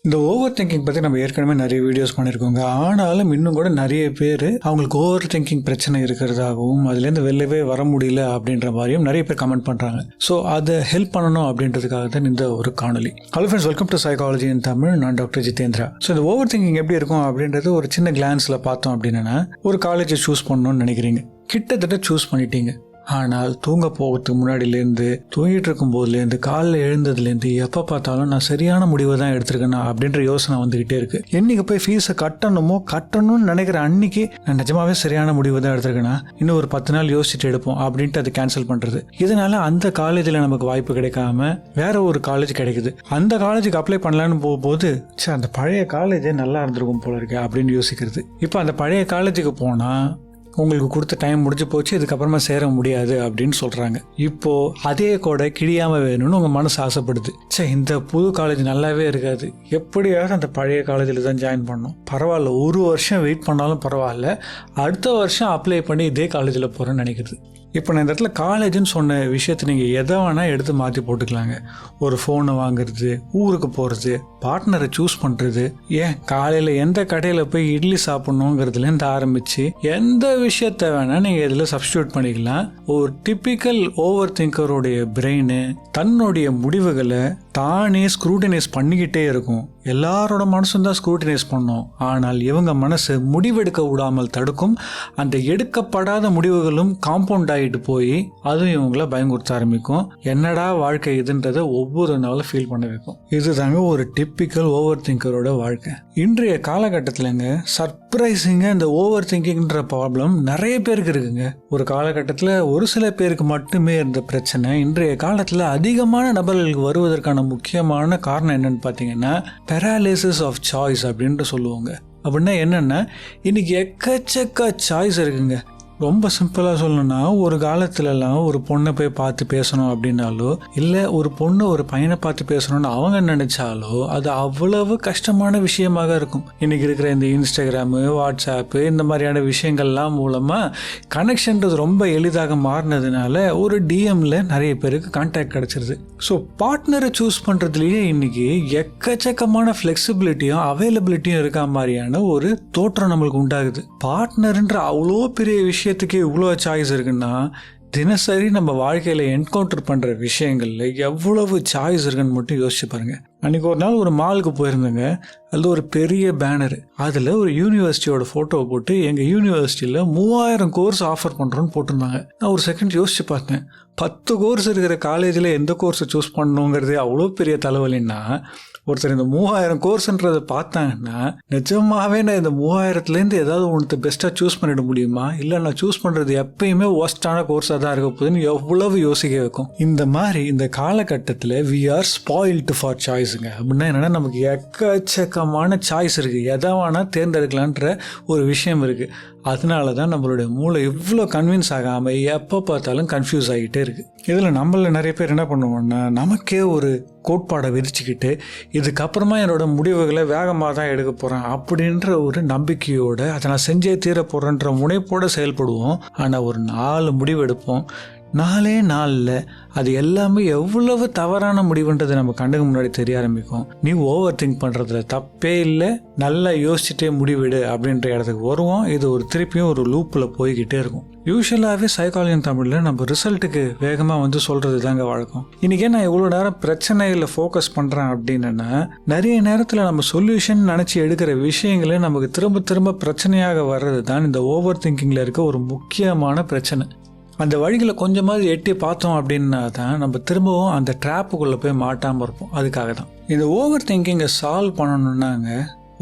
இந்த over thinking பற்றி நம்ம ஏற்கனவே நிறைய வீடியோஸ் பண்ணியிருக்கோங்க. ஆனாலும் இன்னும் கூட நிறைய பேர் அவங்களுக்கு ஓவர் திங்கிங் பிரச்சனை இருக்கிறதாகவும் அதுலேருந்து வெளிலவே வர முடியல அப்படின்ற மாதிரியும் நிறைய பேர் கமெண்ட் பண்ணுறாங்க. ஸோ அதை ஹெல்ப் பண்ணணும் அப்படின்றதுக்காக தான் இந்த ஒரு காணொலி. Hello friends, welcome to psychology இன் தமிழ். நான் டாக்டர் ஜிதேந்திரா. ஸோ இந்த ஓவர் திங்கிங் எப்படி இருக்கும் அப்படின்றது ஒரு சின்ன கிளான்ஸில் பார்த்தோம் அப்படின்னா, ஒரு காலேஜை சூஸ் பண்ணணும்னு நினைக்கிறீங்க, கிட்டத்தட்ட சூஸ் பண்ணிட்டீங்க. ஆனால் தூங்க போகிறதுக்கு முன்னாடிலேருந்து, தூங்கிட்டு இருக்கும் போதுலேருந்து, காலைல எழுந்ததுலேருந்து எப்போ பார்த்தாலும் நான் சரியான முடிவை தான் எடுத்திருக்கேனா அப்படின்ற யோசனை வந்துக்கிட்டே இருக்குது. என்னைக்கு போய் ஃபீஸை கட்டணும்னு நினைக்கிற அன்னைக்கு நான் நிஜமாவே சரியான முடிவு தான் எடுத்திருக்கேனா, இன்னும் ஒரு 10 நாள் யோசிச்சுட்டு எடுப்போம் அப்படின்ட்டு அது கேன்சல் பண்ணுறது. இதனால அந்த காலேஜில் நமக்கு வாய்ப்பு கிடைக்காம வேற ஒரு காலேஜ் கிடைக்குது. அந்த காலேஜுக்கு அப்ளை பண்ணலான்னு போகும்போது அந்த பழைய காலேஜே நல்லா இருந்திருக்கும் போல இருக்கு அப்படின்னு யோசிக்கிறது. இப்போ அந்த பழைய காலேஜுக்கு போனால் உங்களுக்கு கொடுத்த டைம் முடிஞ்சு போச்சு, இதுக்கப்புறமா சேர முடியாது அப்படின்னு சொல்கிறாங்க. இப்போது அதே கூட கிழியாமல் வேணும்னு உங்கள் மனசு ஆசைப்படுது. இந்த புது காலேஜ் நல்லாவே இருக்காது, எப்படியாவது அந்த பழைய காலேஜில் தான் ஜாயின் பண்ணணும், பரவாயில்ல ஒரு வருஷம் வெயிட் பண்ணாலும் பரவாயில்ல, அடுத்த வருஷம் அப்ளை பண்ணி இதே காலேஜில் போகிறேன்னு நினைக்கிறது. இப்போ நான் இந்த இடத்துல காலேஜுன்னு சொன்ன விஷயத்தை நீங்கள் எதை வேணால் எடுத்து மாற்றி போட்டுக்கலாங்க. ஒரு ஃபோனை வாங்குறது, ஊருக்கு போகிறது, பார்ட்னரை சூஸ் பண்ணுறது, ஏன் காலையில் எந்த கடையில் போய் இட்லி சாப்பிட்ணுங்கிறதுலேருந்து ஆரம்பித்து எந்த விஷயத்த வேணால் நீங்கள் இதில் சப்ஸ்டியூட் பண்ணிக்கலாம். ஒரு டிப்பிக்கல் ஓவர் திங்கருடைய பிரெயின் தன்னுடைய முடிவுகளை தானே ஸ்க்ரூட்டினைஸ் பண்ணிக்கிட்டே இருக்கும். எல்லாரோட மனசும் தான் ஸ்க்ரூட்டினைஸ் பண்ணும், ஆனால் இவங்க மனசு முடிவெடுக்க விடாமல் தடுக்கும். அந்த எடுக்கப்படாத முடிவுகளும் காம்பவுண்ட் ஆகிட்டு போய் அதுவும் இவங்கள பயங்குறுத்த ஆரம்பிக்கும். என்னடா வாழ்க்கை இதுன்றதை ஒவ்வொரு நாளும் ஃபீல் பண்ண வைக்கும். இதுதாங்க ஒரு டிப்பிக்கல் ஓவர் திங்கரோட வாழ்க்கை. இன்றைய காலகட்டத்திலங்க சர்ப்ரைசிங்காக இந்த ஓவர் திங்கிங்ன்ற ப்ராப்ளம் நிறைய பேருக்கு இருக்குங்க. ஒரு காலகட்டத்தில் ஒரு சில பேருக்கு மட்டுமே இருந்த பிரச்சனை இன்றைய காலத்தில் அதிகமான நபர்களுக்கு வருவதற்கான முக்கியமான காரணம் என்னன்னு பார்த்தீங்கன்னா, பெராலிசிஸ் ஆஃப் சாய்ஸ் அப்படின்ட்டு சொல்லுவாங்க. அப்படின்னா என்னென்னா, இன்னைக்கு எக்கச்சக்க சாய்ஸ் இருக்குங்க. ரொம்ப சிம்பிளாக சொல்லணும்னா, ஒரு காலத்துலலாம் ஒரு பொண்ணை போய் பார்த்து பேசணும் அப்படின்னாலோ, இல்லை ஒரு பொண்ணு ஒரு பையனை பார்த்து பேசணும்னு அவங்க நினைச்சாலோ அது அவ்வளவு கஷ்டமான விஷயமாக இருக்கும். இன்னைக்கு இருக்கிற இந்த இன்ஸ்டாகிராமு, வாட்ஸ்அப்பு இந்த மாதிரியான விஷயங்கள்லாம் மூலமாக கனெக்ஷன்றது ரொம்ப எளிதாக மாறினதுனால ஒரு டிஎம்ல நிறைய பேருக்கு கான்டாக்ட் கிடைச்சிருது. ஸோ பார்ட்னரை சூஸ் பண்ணுறதுலேயே இன்னைக்கு எக்கச்சக்கமான ஃப்ளெக்சிபிலிட்டியும் அவைலபிலிட்டியும் இருக்க மாதிரியான ஒரு தோற்றம் நம்மளுக்கு உண்டாகுது. பார்ட்னர்ன்ற அவ்வளோ பெரிய விஷயத்துக்கே இவ்வளோ சாய்ஸ் இருக்குன்னா, தினசரி நம்ம வாழ்க்கையில் என்கவுண்டர் பண்ணுற விஷயங்கள்ல எவ்வளவு சாய்ஸ் இருக்குன்னு மட்டும் யோசிச்சு பாருங்க. அன்றைக்கி ஒரு நாள் ஒரு மாலுக்கு போயிருந்தேங்க. அதில் ஒரு பெரிய பேனர், அதில் ஒரு யூனிவர்சிட்டியோட ஃபோட்டோவை போட்டு எங்கள் யூனிவர்சிட்டியில் 3000 கோர்ஸ் ஆஃபர் பண்ணுறோன்னு போட்டிருந்தாங்க. நான் ஒரு செகண்ட் யோசிச்சு பார்த்தேன், 10 கோர்ஸ் இருக்கிற காலேஜில் எந்த கோர்ஸை சூஸ் பண்ணணுங்கிறது அவ்வளோ பெரிய தலைவலின்னா, ஒருத்தர் இந்த 3000 கோர்ஸ்ன்றதை பார்த்தாங்கன்னா நிஜமாவே நான் இந்த 3000லேருந்து ஏதாவது ஒன்று பெஸ்ட்டாக சூஸ் பண்ணிட முடியுமா, இல்லை நான் சூஸ் பண்ணுறது எப்பயுமே ஒஸ்டான கோர்ஸாக தான் இருக்க போகுதுன்னு எவ்வளவு யோசிக்க வைக்கும். இந்த மாதிரி இந்த காலகட்டத்தில் வி ஆர் ஸ்பாயில்டு ஃபார் சாய்ஸுங்க. அப்படின்னா என்னென்னா, நமக்கு எக்கச்சக்கமான சாய்ஸ் இருக்குது, எதை வேணால் தேர்ந்தெடுக்கலான்ற ஒரு விஷயம் இருக்குது. அதனால தான் நம்மளுடைய மூளை இவ்வளோ கன்வின்ஸ் ஆகாமல் எப்போ பார்த்தாலும் கன்ஃபியூஸ் ஆகிட்டே இருக்குது. இதில் நம்மள நிறைய பேர் என்ன பண்ணுவோம்னா, நமக்கே ஒரு கோட்பாடை விதிச்சுக்கிட்டு இதுக்கப்புறமா என்னோட முடிவுகளை வேகமாக தான் எடுக்க போகிறேன் அப்படின்ற ஒரு நம்பிக்கையோடு அதை நான் செஞ்சே தீர போகிறேன்ற முனைப்போடு செயல்படுவோம். ஆனால் ஒரு 4 முடிவு எடுப்போம், 4 நாளில் அது எல்லாமே எவ்வளவு தவறான முடிவுன்றது நம்ம கண்ணுக்கு முன்னாடி தெரிய ஆரம்பிக்கும். நீ ஓவர் திங்க் பண்ணுறதுல தப்பே இல்லை, நல்லா யோசிச்சுட்டே முடிவிடு அப்படின்ற இடத்துக்கு வருவோம். இது ஒரு திருப்பியும் ஒரு லூப்பில் போய்கிட்டே இருக்கும். யூஸ்வலாகவே சைக்காலஜி தமிழில் நம்ம ரிசல்ட்டுக்கு வேகமாக சொல்கிறது தாங்க வழக்கம். இன்றைக்கே நான் இவ்வளோ நேரம் பிரச்சனையில் ஃபோக்கஸ் பண்ணுறேன் அப்படின்னா, நிறைய நேரத்தில் நம்ம சொல்யூஷன் நினச்சி எடுக்கிற விஷயங்களே நமக்கு திரும்ப திரும்ப பிரச்சனையாக வர்றது தான் இந்த ஓவர் திங்கிங்கில் இருக்க ஒரு முக்கியமான பிரச்சனை. அந்த வழிகளை கொஞ்சமாவது எட்டி பார்த்தோம் அப்படின்னா தான் நம்ம திரும்பவும் அந்த ட்ராப்புக்குள்ளே போய் மாட்டாமல் இருப்போம். அதுக்காக தான் இந்த ஓவர் திங்கிங்கை சால்வ் பண்ணணுன்னாங்க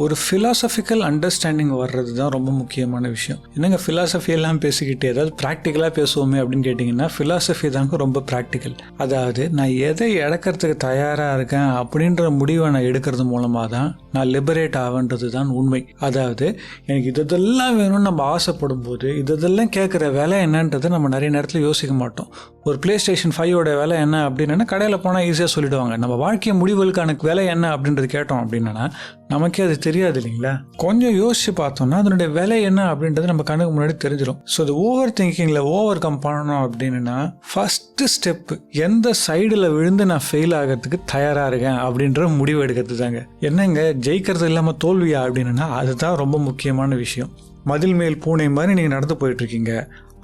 ஒரு ஃபிலாசபிக்கல் அண்டர்ஸ்டாண்டிங் வர்றது தான் ரொம்ப முக்கியமான விஷயம். என்னங்க ஃபிலாசபியெல்லாம் பேசிக்கிட்டு ஏதாவது ப்ராக்டிக்கலாக பேசுவோமே அப்படின்னு கேட்டிங்கன்னா, ஃபிலாசபி தாங்க ரொம்ப ப்ராக்டிக்கல். அதாவது நான் எதை இழக்கிறதுக்கு தயாராக இருக்கேன் அப்படின்ற முடிவை நான் எடுக்கிறது மூலமாக தான் நான் லிபரேட் ஆகுன்றது தான் உண்மை. அதாவது எனக்கு இதெல்லாம் வேணும்னு நம்ம ஆசைப்படும் போது இதெல்லாம் கேட்குற விலை என்னன்றதை நம்ம நிறைய நேரத்தில் யோசிக்க மாட்டோம். ஒரு பிளே ஸ்டேஷன் 5ஓட விலை என்ன அப்படின்னா கடையில் போனால் ஈஸியாக சொல்லிவிடுவாங்க. நம்ம வாழ்க்கை முடிவுகளுக்கான விலை என்ன அப்படின்றது கேட்டோம் அப்படின்னா நமக்கே அது தெரியாது இல்லைங்களா? கொஞ்சம் யோசிச்சு பார்த்தோம்னா அதனுடைய விலை என்ன அப்படின்றது நம்ம கண்ணுக்கு முன்னாடி தெரிஞ்சிடும். ஸோ இது ஓவர் திங்கிங்கில் ஓவர் கம் பண்ணணும் அப்படின்னா ஃபஸ்ட்டு ஸ்டெப்பு எந்த சைடில் விழுந்து நான் ஃபெயில் ஆகிறதுக்கு தயாராக இருக்கேன் அப்படின்ற முடிவு எடுக்கிறது தாங்க. என்னங்க ஜெயிக்கிறது இல்லாமல் தோல்வியா அப்படின்னா அதுதான் ரொம்ப முக்கியமான விஷயம். மதில் மேல் பூனை மாதிரி நீங்கள் நடந்து போயிட்டுருக்கீங்க.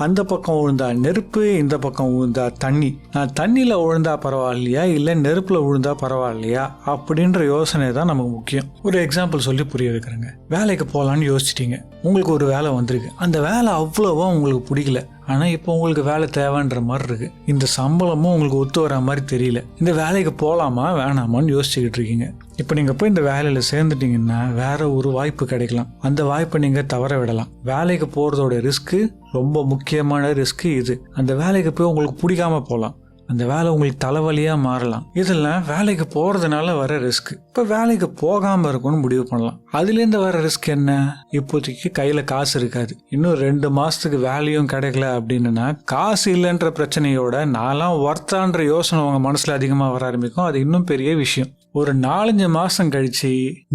அந்த பக்கம் விழுந்தா நெருப்பு, இந்த பக்கம் விழுந்தா தண்ணி. நான் தண்ணியில் விழுந்தா பரவாயில்லையா இல்லை நெருப்பில் விழுந்தா பரவாயில்லையா அப்படின்ற யோசனை தான் நமக்கு முக்கியம். ஒரு எக்ஸாம்பிள் சொல்லி புரிய வைக்கிறேங்க. வேலைக்கு போகலான்னு யோசிச்சிட்டீங்க. உங்களுக்கு ஒரு வேலை வந்திருக்கு. அந்த வேலை அவ்வளோவா உங்களுக்கு பிடிக்கல. ஆனால் இப்போ உங்களுக்கு வேலை தேவைன்ற மாதிரி இருக்கு. இந்த சம்பளமும் உங்களுக்கு ஒத்து வர மாதிரி தெரியல. இந்த வேலைக்கு போகலாமா வேணாமான்னு யோசிச்சுக்கிட்டு இருக்கீங்க. இப்போ நீங்கள் போய் இந்த வேலையில் சேர்ந்துட்டீங்கன்னா வேற ஒரு வாய்ப்பு கிடைக்கலாம். அந்த வாய்ப்பை நீங்கள் தவற விடலாம். வேலைக்கு போகிறதோட ரிஸ்க்கு ரொம்ப முக்கியமான ரிஸ்க்கு இது. அந்த வேலைக்கு போய் உங்களுக்கு பிடிக்காம போகலாம். அந்த வேலை உங்களுக்கு தலைவலியாக மாறலாம். இதெல்லாம் வேலைக்கு போகிறதுனால வர ரிஸ்க். இப்போ வேலைக்கு போகாமல் இருக்கும்னு முடிவு பண்ணலாம். அதுலேருந்து வர ரிஸ்க் என்ன? இப்போதைக்கு கையில் காசு இருக்காது. இன்னும் 2 மாதத்துக்கு வேலையும் கிடைக்கல அப்படின்னா காசு இல்லைன்ற பிரச்சனையோட நான்லாம் ஒர்த்தான்ற யோசனை உங்கள் மனசில் அதிகமாக வர ஆரம்பிக்கும். அது இன்னும் பெரிய விஷயம். ஒரு 4-5 மாதம் கழிச்சு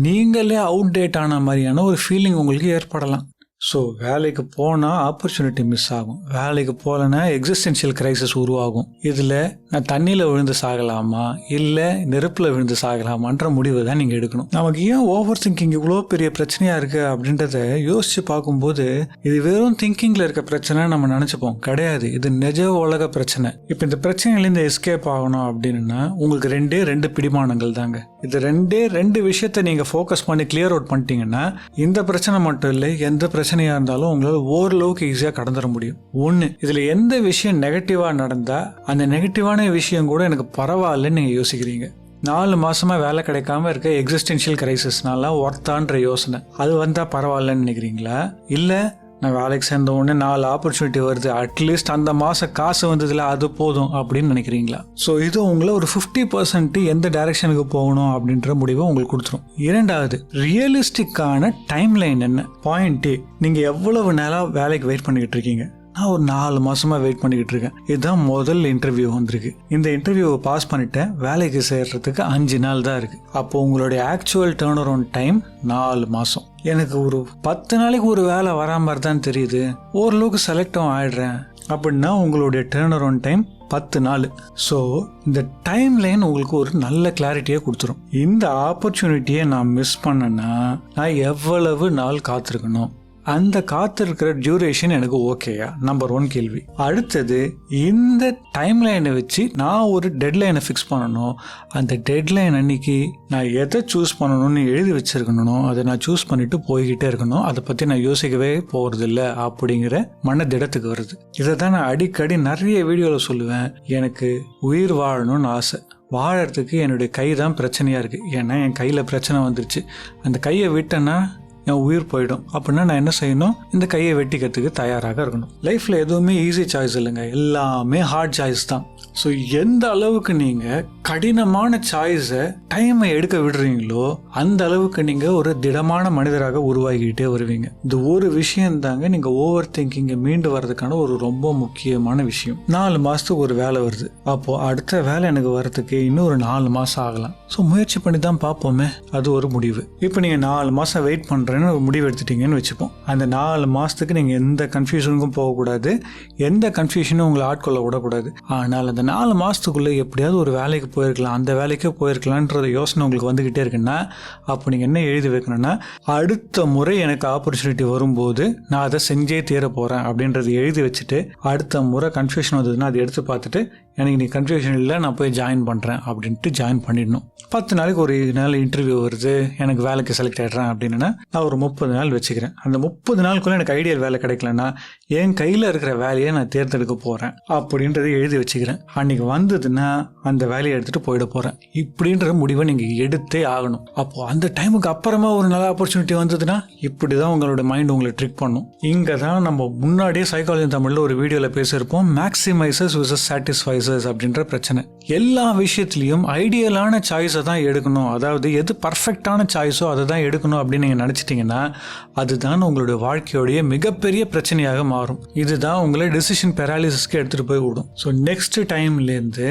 நீங்களே அவுட்டேட் ஆன மாதிரியான ஒரு ஃபீலிங் உங்களுக்கு ஏற்படலாம். ஸோ வேலைக்கு போனால் ஆப்பர்ச்சுனிட்டி மிஸ் ஆகும். வேலைக்கு போகலன்னா எக்ஸிஸ்டென்ஷியல் கிரைசிஸ் உருவாகும். இதில் நான் தண்ணியில் விழுந்து சாகலாமா இல்லை நெருப்பில் விழுந்து சாகலாமான்ற முடிவு தான் நீங்கள் எடுக்கணும். நமக்கு ஏன் ஓவர் திங்கிங் இவ்வளோ பெரிய பிரச்சனையாக இருக்குது அப்படின்றத யோசித்து பார்க்கும்போது இது வெறும் திங்கிங்கில் இருக்க பிரச்சனை நம்ம நினச்சிப்போம். கிடையாது, இது நிஜ உலக பிரச்சனை. இப்போ இந்த பிரச்சனையிலேருந்து எஸ்கேப் ஆகணும் அப்படின்னா உங்களுக்கு 2 பிடிமானங்கள் தாங்க. இது 2 விஷயத்தை நீங்கள் ஃபோக்கஸ் பண்ணி கிளியர் அவுட் பண்ணிட்டீங்கன்னா இந்த பிரச்சனை மட்டும் இல்லை, எந்த பிரச்சனையா இருந்தாலும் உங்களால் ஓரளவுக்கு ஈஸியாக கடந்துட முடியும். ஒன்று, இதில் எந்த விஷயம் நெகட்டிவாக நடந்தால் அந்த நெகட்டிவான விஷயம் கூட எனக்கு பரவாயில்லன்னு நீங்கள் யோசிக்கிறீங்க. 4 மாசமா வேலை கிடைக்காம இருக்க எக்ஸிஸ்டென்ஷியல் கிரைசிஸ்னால ஒர்த்தான்ற யோசனை அது வந்தால் பரவாயில்லன்னு நினைக்கிறீங்களா? இல்லை நான் வேலைக்கு சேர்ந்த உடனே 4 ஆப்பர்ச்சுனிட்டி வருது, அட்லீஸ்ட் அந்த மாதம் காசு வந்ததில்ல அது போதும் அப்படின்னு நினைக்கிறீங்களா? ஸோ இது உங்களை ஒரு 50% எந்த டைரக்ஷனுக்கு போகணும் அப்படின்ற முடிவை உங்களுக்கு கொடுத்துரும். 2வது, ரியலிஸ்டிக்கான டைம் லைன் என்ன? பாயிண்ட் ஏ, நீங்கள் எவ்வளவு நேரம் வேலைக்கு வெயிட் பண்ணிக்கிட்டு இருக்கீங்க? நான் ஒரு 4 மாசமா வெயிட் பண்ணிக்கிட்டு இருக்கேன். இதுதான் முதல் இன்டர்வியூ வந்திருக்கு. இந்த இன்டர்வியூவை பாஸ் பண்ணிட்டேன். வேலைக்கு சேர்றதுக்கு 5 நாள் தான் இருக்கு. அப்போ உங்களுடைய ஆக்சுவல் டர்ன் அரவுண்ட் டைம் 4 மாசம். எனக்கு ஒரு 10 நாளைக்கு ஒரு வேலை வரா மாதிரி தான் தெரியுது, ஓரளவுக்கு செலக்டும் ஆயிடுறேன் அப்படின்னா உங்களுடைய டர்ன் அரவுண்ட் டைம் 10 நாள். ஸோ இந்த டைம் லைன் உங்களுக்கு ஒரு நல்ல கிளாரிட்டியை கொடுத்துரும். இந்த ஆப்பர்ச்சுனிட்டியை நான் மிஸ் பண்ணேன்னா நான் எவ்வளவு நாள் காத்திருக்கணும், அந்த காத்திருக்கிற டியூரேஷன் எனக்கு ஓகேயா? நம்பர் 1 கேள்வி. அடுத்தது, இந்த டைம் லைனை வச்சு நான் ஒரு டெட்லைனை ஃபிக்ஸ் பண்ணணும். அந்த டெட்லைன் அன்னைக்கு நான் எதை சூஸ் பண்ணணும்னு எழுதி வச்சிருக்கணும். அதை நான் சூஸ் பண்ணிட்டு போய்கிட்டே இருக்கணும். அதை பற்றி நான் யோசிக்கவே போகிறதில்ல அப்படிங்கிற மனதிடத்துக்கு வருது. இதை தான் நான் அடிக்கடி நிறைய வீடியோவில் சொல்லுவேன். எனக்கு உயிர் வாழணும்னு ஆசை. வாழறதுக்கு என்னுடைய கை தான் பிரச்சனையாக இருக்குது. ஏன்னா என் கையில் பிரச்சனை வந்துருச்சு. அந்த கையை விட்டேன்னா என் உயிர் போயிடும். அப்படின்னா நான் என்ன செய்யணும்? இந்த கையை வெட்டிக்கிறதுக்கு தயாராக இருக்கணும். லைஃப்பில் எதுவுமே ஈஸி சாய்ஸ் இல்லைங்க, எல்லாமே ஹார்ட் சாய்ஸ் தான். ஸோ எந்த அளவுக்கு நீங்கள் கடினமான சாய்ஸை டைமை எடுக்க விடுறீங்களோ அந்த அளவுக்கு நீங்கள் ஒரு திடமான மனிதராக உருவாகிக்கிட்டே வருவீங்க. இந்த ஒரு விஷயம் தாங்க நீங்கள் ஓவர் திங்கிங்கை மீண்டு வர்றதுக்கான ஒரு ரொம்ப முக்கியமான விஷயம். 4 மாதத்துக்கு ஒரு வேலை வருது. அப்போது அடுத்த வேலை எனக்கு வர்றதுக்கு இன்னும் ஒரு 4 மாதம் ஆகலாம். ஸோ முயற்சி பண்ணி தான் பார்ப்போமே, அது ஒரு முடிவு. இப்போ நீங்கள் 4 மாதம் வெயிட் பண்ணுறேன்னு ஒரு முடிவு எடுத்துட்டீங்கன்னு வச்சுப்போம். அந்த 4 மாதத்துக்கு நீங்கள் எந்த கன்ஃபியூஷனுக்கும் போகக்கூடாது, எந்த கன்ஃபியூஷனும் உங்களை ஆட்கொள்ள விடக்கூடாது. ஆனால் அந்த 4 மாதத்துக்குள்ளே எப்படியாவது ஒரு வேலைக்கு போயிருக்கலாம், அந்த வேலைக்கே போயிருக்கலான்ற யோசனை உங்களுக்கு வந்துக்கிட்டே இருக்குன்னா அப்போ நீங்கள் என்ன எழுதி வைக்கணும்னா, அடுத்த முறை எனக்கு ஆப்பர்ச்சுனிட்டி வரும்போது நான் அதை செஞ்சே தீர போகிறேன் அப்படின்றத எழுதி வச்சுட்டு, அடுத்த முறை கன்ஃபியூஷன் வந்ததுன்னா அதை எடுத்து பார்த்துட்டு எனக்கு நீ கன்ஃபியூஷன் இல்லை நான் போய் ஜாயின் பண்ணுறேன் அப்படின்ட்டு ஜாயின் பண்ணிடணும். 10 நாளைக்கு ஒரு நாள் இன்டர்வியூ வருது, எனக்கு வேலைக்கு செலக்ட் ஆகிடுறேன் அப்படின்னா நான் ஒரு 30 நாள் வச்சுக்கிறேன். அந்த 30 நாளுக்குள்ளே எனக்கு ஐடியல் வேலை கிடைக்கலன்னா என் கையில் இருக்கிற வேலையை நான் தேர்ந்தெடுக்க போகிறேன் அப்படின்றத எழுதி வச்சுக்கிறேன். அன்றைக்கி வந்ததுன்னா அந்த வேலையை எடுத்துகிட்டு போயிட போகிறேன் இப்படின்ற முடிவை நீங்கள் எடுத்தே ஆகணும். அப்போது அந்த டைமுக்கு அப்புறமா ஒரு நல்ல ஆப்பர்ச்சுனிட்டி வந்ததுன்னா இப்படி தான் உங்களோட மைண்ட் உங்களை ட்ரிக் பண்ணும். இங்கே தான் நம்ம முன்னாடியே சைக்காலஜி தமிழில் ஒரு வீடியோவில் பேசியிருப்போம், மேக்ஸிமைசர்ஸ் விசஸ் சாட்டிஸ்ஃபைசர்ஸ் அப்படின்ற பிரச்சனை. எல்லா விஷயத்துலையும் ஐடியலான சாய்ஸை தான் எடுக்கணும், அதாவது எது பர்ஃபெக்டான சாய்ஸோ அதை தான் எடுக்கணும் அப்படின்னு நீங்கள் நினச்சிட்டிங்கன்னா அதுதான் உங்களுடைய வாழ்க்கையோடைய மிகப்பெரிய பிரச்சனையாக மாறும். இதுதான் உங்களை டெசிஷன் பேராலிசிஸ்க்கு எடுத்துகிட்டு போய் விடும். ஸோ நெக்ஸ்ட் டைம்லேருந்து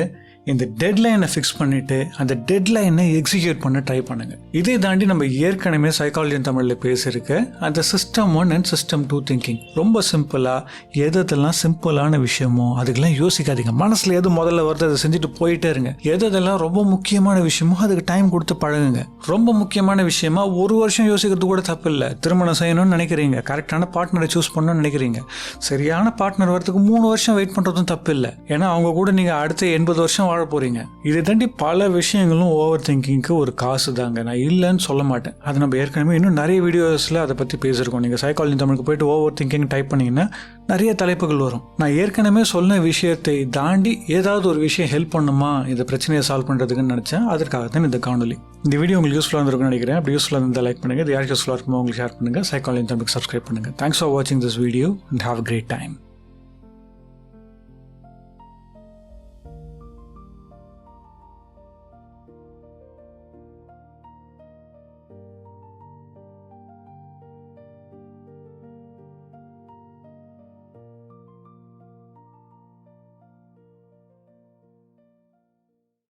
இந்த டெட்லைனை ஃபிக்ஸ் பண்ணிவிட்டு அந்த டெட்லைனை எக்ஸிக்யூட் பண்ண ட்ரை பண்ணுங்கள். இதை தாண்டி நம்ம ஏற்கனவே சைக்காலஜி தமிழில் பேசியிருக்க அந்த சிஸ்டம் 1 அண்ட் சிஸ்டம் 2 திங்கிங் ரொம்ப சிம்பிளாக எதெல்லாம் சிம்பிளான விஷயமோ அதுக்கெல்லாம் யோசிக்காதீங்க. மனசில் எது முதல்ல வருது அதை செஞ்சுட்டு போயிட்டே இருங்க. எதெல்லாம் ரொம்ப முக்கியமான விஷயமோ அதுக்கு டைம் கொடுத்து பழகுங்க. ரொம்ப முக்கியமான விஷயமா ஒரு வருஷம் யோசிக்கிறது கூட தப்பு இல்லை. திருமணம் செய்யணும்னு நினைக்கிறீங்க, கரெக்டான பார்ட்னரை சூஸ் பண்ணணும்னு நினைக்கிறீங்க, சரியான பார்ட்னர் வரதுக்கு 3 வருஷம் வெயிட் பண்ணுறதும் தப்பு இல்லை. ஏன்னா அவங்க கூட நீங்கள் அடுத்த 80 வருஷம் வாழ போகிறீங்க. இதை தாண்டி பல விஷயங்களும் ஓவர் திங்கிங்க்கு ஒரு காசு தாங்க, நான் இல்லைன்னு சொல்ல மாட்டேன். அது நம்ம ஏற்கனவே இன்னும் நிறைய வீடியோஸில் அதை பற்றி பேசியிருக்கோம். நீங்கள் சைக்காலஜி தமிழுக்கு போயிட்டு ஓவர் திங்கிங் டைப் பண்ணிங்கன்னா நிறைய தலைப்புகள் வரும். நான் ஏற்கனவே சொன்ன விஷயத்தை தாண்டி ஏதாவது ஒரு விஷயம் ஹெல்ப் பண்ணுமா இந்த பிரச்சனையை சால்வ் பண்ணுறதுக்குன்னு நினச்சேன். அதற்காக தான் இந்த காணொலி. இந்த வீடியோ உங்களுக்கு யூஸ்ஃபுல்லாக இருந்திருக்குன்னு நினைக்கிறேன். அப்படி யூஸ்ஃபுல்லாக இருந்தால் லைக் பண்ணுங்கள். இது யாருக்கு யூஸ்ஃபுல்லாக இருக்குமோ உங்களுக்கு ஷேர் பண்ணுங்கள். சைக்காலஜி தமிழுக்கு சப்ஸ்கிரைப் பண்ணுங்கள். தேங்க்ஸ் ஃபார் வாட்சிங் this video and have a great time.